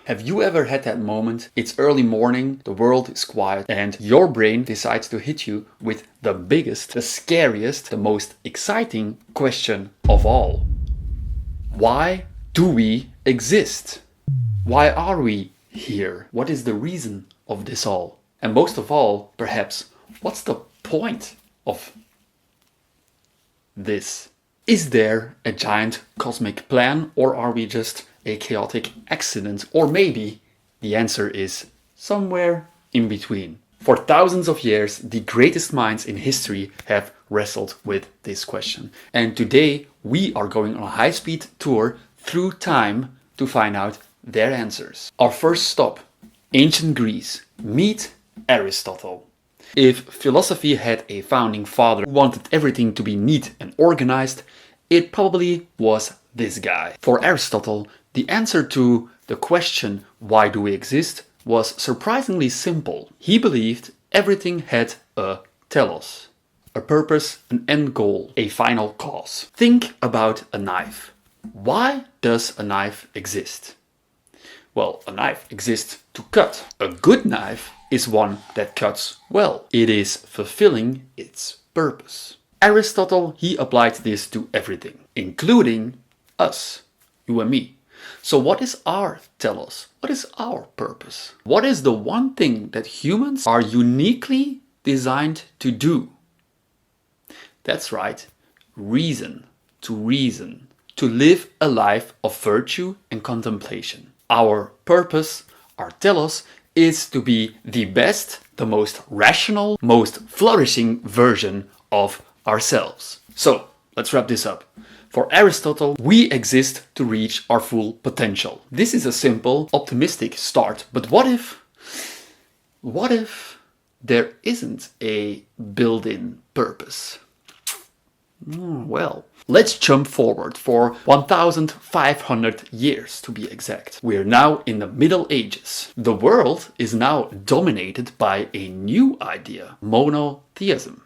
Have you ever had that moment? It's early morning, the world is quiet, and your brain decides to hit you with the biggest, the scariest, the most exciting question of all. Why do we exist? Why are we here? What is the reason of this all? And most of all, perhaps, what's the point of this? Is there a giant cosmic plan, or are we just a chaotic accident? Or maybe the answer is somewhere in between. For thousands of years, the greatest minds in history have wrestled with this question. And today we are going on a high-speed tour through time to find out their answers. Our first stop, ancient Greece. Meet Aristotle. If philosophy had a founding father who wanted everything to be neat and organized, it probably was this guy. For Aristotle, the answer to the question, why do we exist, was surprisingly simple. He believed everything had a telos, a purpose, an end goal, a final cause. Think about a knife. Why does a knife exist? Well, a knife exists to cut. A good knife is one that cuts well. It is fulfilling its purpose. Aristotle, he applied this to everything, including us, you and me. So what is our telos? What is our purpose? What is the one thing that humans are uniquely designed to do? That's right, reason, to live a life of virtue and contemplation. Our purpose, our telos, is to be the best, the most rational, most flourishing version of ourselves. So, let's wrap this up. For Aristotle, we exist to reach our full potential. This is a simple, optimistic start, but what if there isn't a built-in purpose? Well, let's jump forward for 1,500 years to be exact. We are now in the Middle Ages. The world is now dominated by a new idea, monotheism.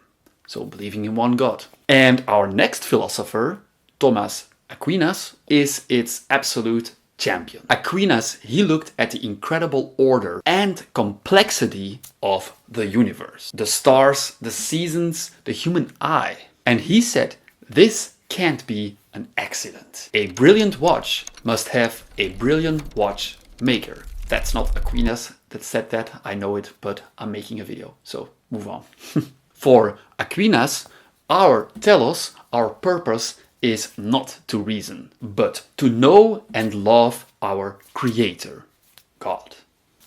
So believing in one God. And our next philosopher, Thomas Aquinas, is its absolute champion. Aquinas, he looked at the incredible order and complexity of the universe. The stars, the seasons, the human eye. And he said, this can't be an accident. A brilliant watch must have a brilliant watchmaker. That's not Aquinas that said that, I know it, but I'm making a video, so move on. For Aquinas, our telos, our purpose, is not to reason, but to know and love our Creator, God.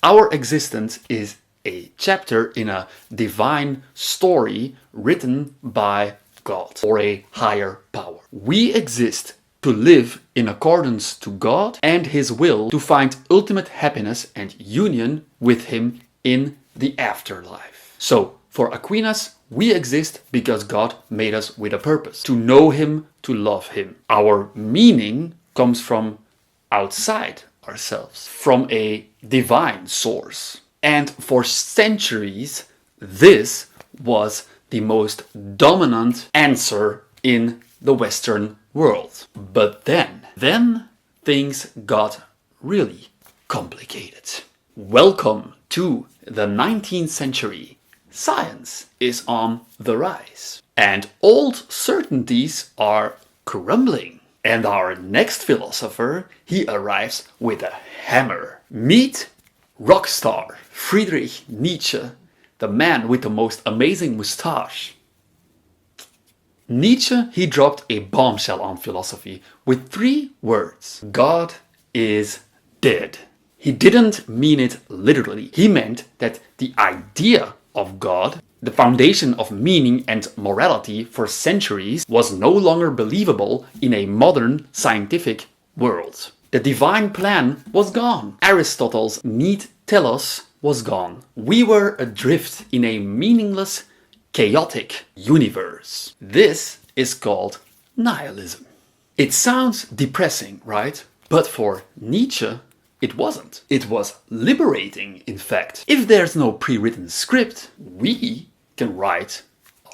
Our existence is a chapter in a divine story written by God or a higher power. We exist to live in accordance to God and His will to find ultimate happiness and union with Him in the afterlife. So, for Aquinas, we exist because God made us with a purpose, to know Him, to love Him. Our meaning comes from outside ourselves, from a divine source. And for centuries, this was the most dominant answer in the Western world. But then things got really complicated. Welcome to the 19th century. Science is on the rise. And old certainties are crumbling. And our next philosopher, he arrives with a hammer. Meet rock star Friedrich Nietzsche, the man with the most amazing mustache. Nietzsche, he dropped a bombshell on philosophy with 3 words. God is dead. He didn't mean it literally. He meant that the idea of God, the foundation of meaning and morality for centuries, was no longer believable in a modern scientific world. The divine plan was gone. Aristotle's neat telos was gone. We were adrift in a meaningless, chaotic universe. This is called nihilism. It sounds depressing, right? But for Nietzsche, it wasn't. It was liberating, in fact. If there's no pre-written script, we can write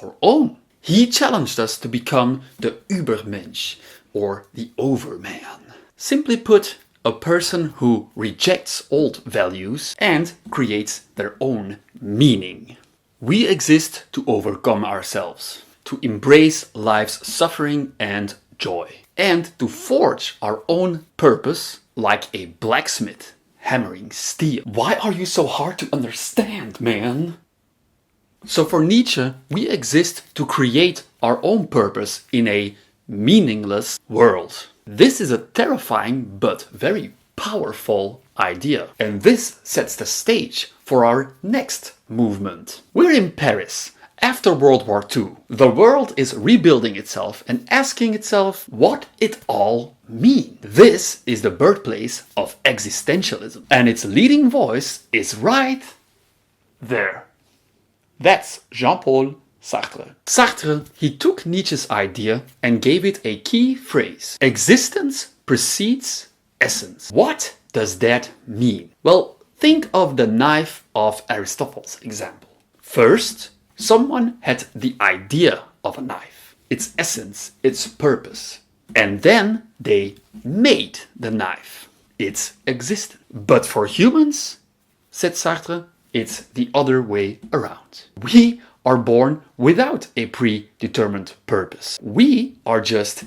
our own. He challenged us to become the Übermensch, or the overman. Simply put, a person who rejects old values and creates their own meaning. We exist to overcome ourselves, to embrace life's suffering and joy, and to forge our own purpose like a blacksmith hammering steel. Why are you so hard to understand, man? So for Nietzsche, we exist to create our own purpose in a meaningless world. This is a terrifying but very powerful idea. And this sets the stage for our next movement. We're in Paris after World War II. The world is rebuilding itself and asking itself what it all means. This is the birthplace of existentialism. And its leading voice is right there. That's Jean-Paul Sartre. Sartre, he took Nietzsche's idea and gave it a key phrase. Existence precedes essence. What does that mean? Well, think of the knife of Aristotle's example. First, someone had the idea of a knife, its essence, its purpose. And then they made the knife, its existence. But for humans, said Sartre, it's the other way around. We are born without a predetermined purpose. We are just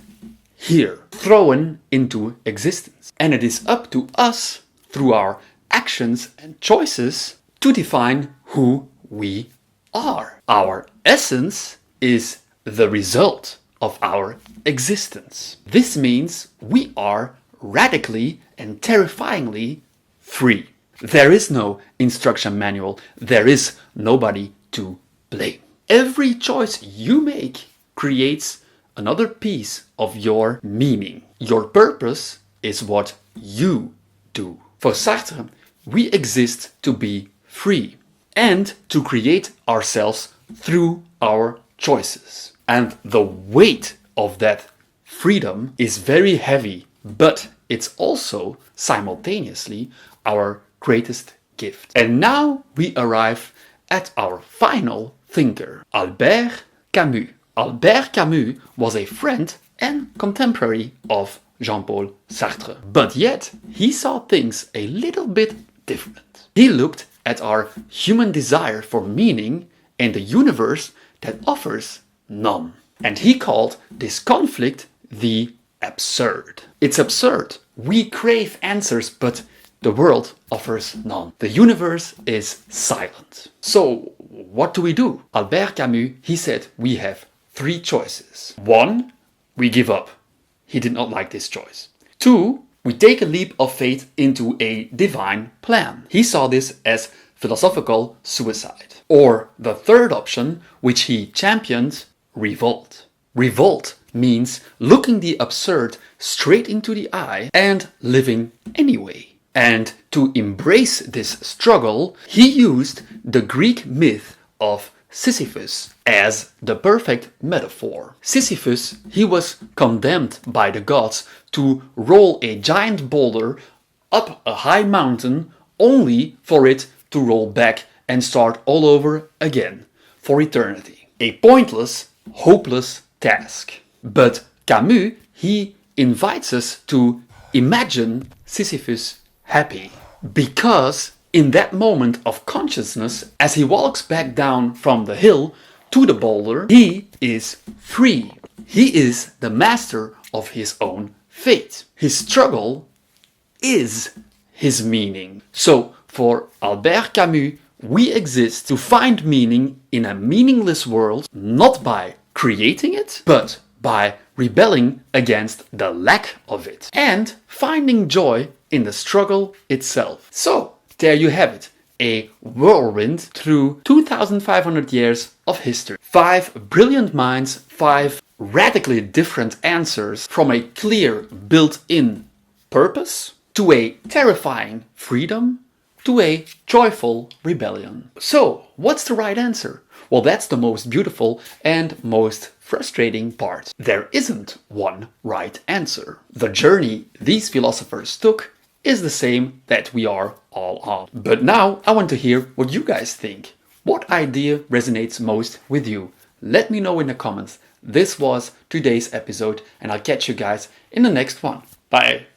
here, thrown into existence. And it is up to us, through our actions and choices, to define who we are. Our essence is the result of our existence. This means we are radically and terrifyingly free. There is no instruction manual. There is nobody to blame. Every choice you make creates another piece of your meaning. Your purpose is what you do. For Sartre, we exist to be free and to create ourselves through our choices. And the weight of that freedom is very heavy, but it's also simultaneously our greatest gift. And now we arrive at our final thinker, Albert Camus. Albert Camus was a friend and contemporary of Jean-Paul Sartre, but yet he saw things a little bit different. He looked at our human desire for meaning and a universe that offers none. And he called this conflict the absurd. It's absurd. We crave answers, but the world offers none. The universe is silent. So what do? Albert Camus, he said we have three choices. 1, we give up. He did not like this choice. 2, we take a leap of faith into a divine plan. He saw this as philosophical suicide. Or the third option, which he championed, revolt. Revolt means looking the absurd straight into the eye and living anyway. And to embrace this struggle, he used the Greek myth of Sisyphus as the perfect metaphor. Sisyphus, he was condemned by the gods to roll a giant boulder up a high mountain only for it to roll back and start all over again for eternity. A pointless, hopeless task. But Camus, he invites us to imagine Sisyphus happy, because in that moment of consciousness, as he walks back down from the hill to the boulder, he is free. He is the master of his own fate. His struggle is his meaning. So for Albert Camus, we exist to find meaning in a meaningless world, not by creating it, but by rebelling against the lack of it and finding joy in the struggle itself. So, there you have it. A whirlwind through 2,500 years of history. 5 brilliant minds, 5 radically different answers, from a clear built-in purpose to a terrifying freedom to a joyful rebellion. So, what's the right answer? Well, that's the most beautiful and most frustrating part. There isn't one right answer. The journey these philosophers took is the same that we are all on. But now I want to hear what you guys think. What idea resonates most with you? Let me know in the comments. This was today's episode, and I'll catch you guys in the next one. Bye!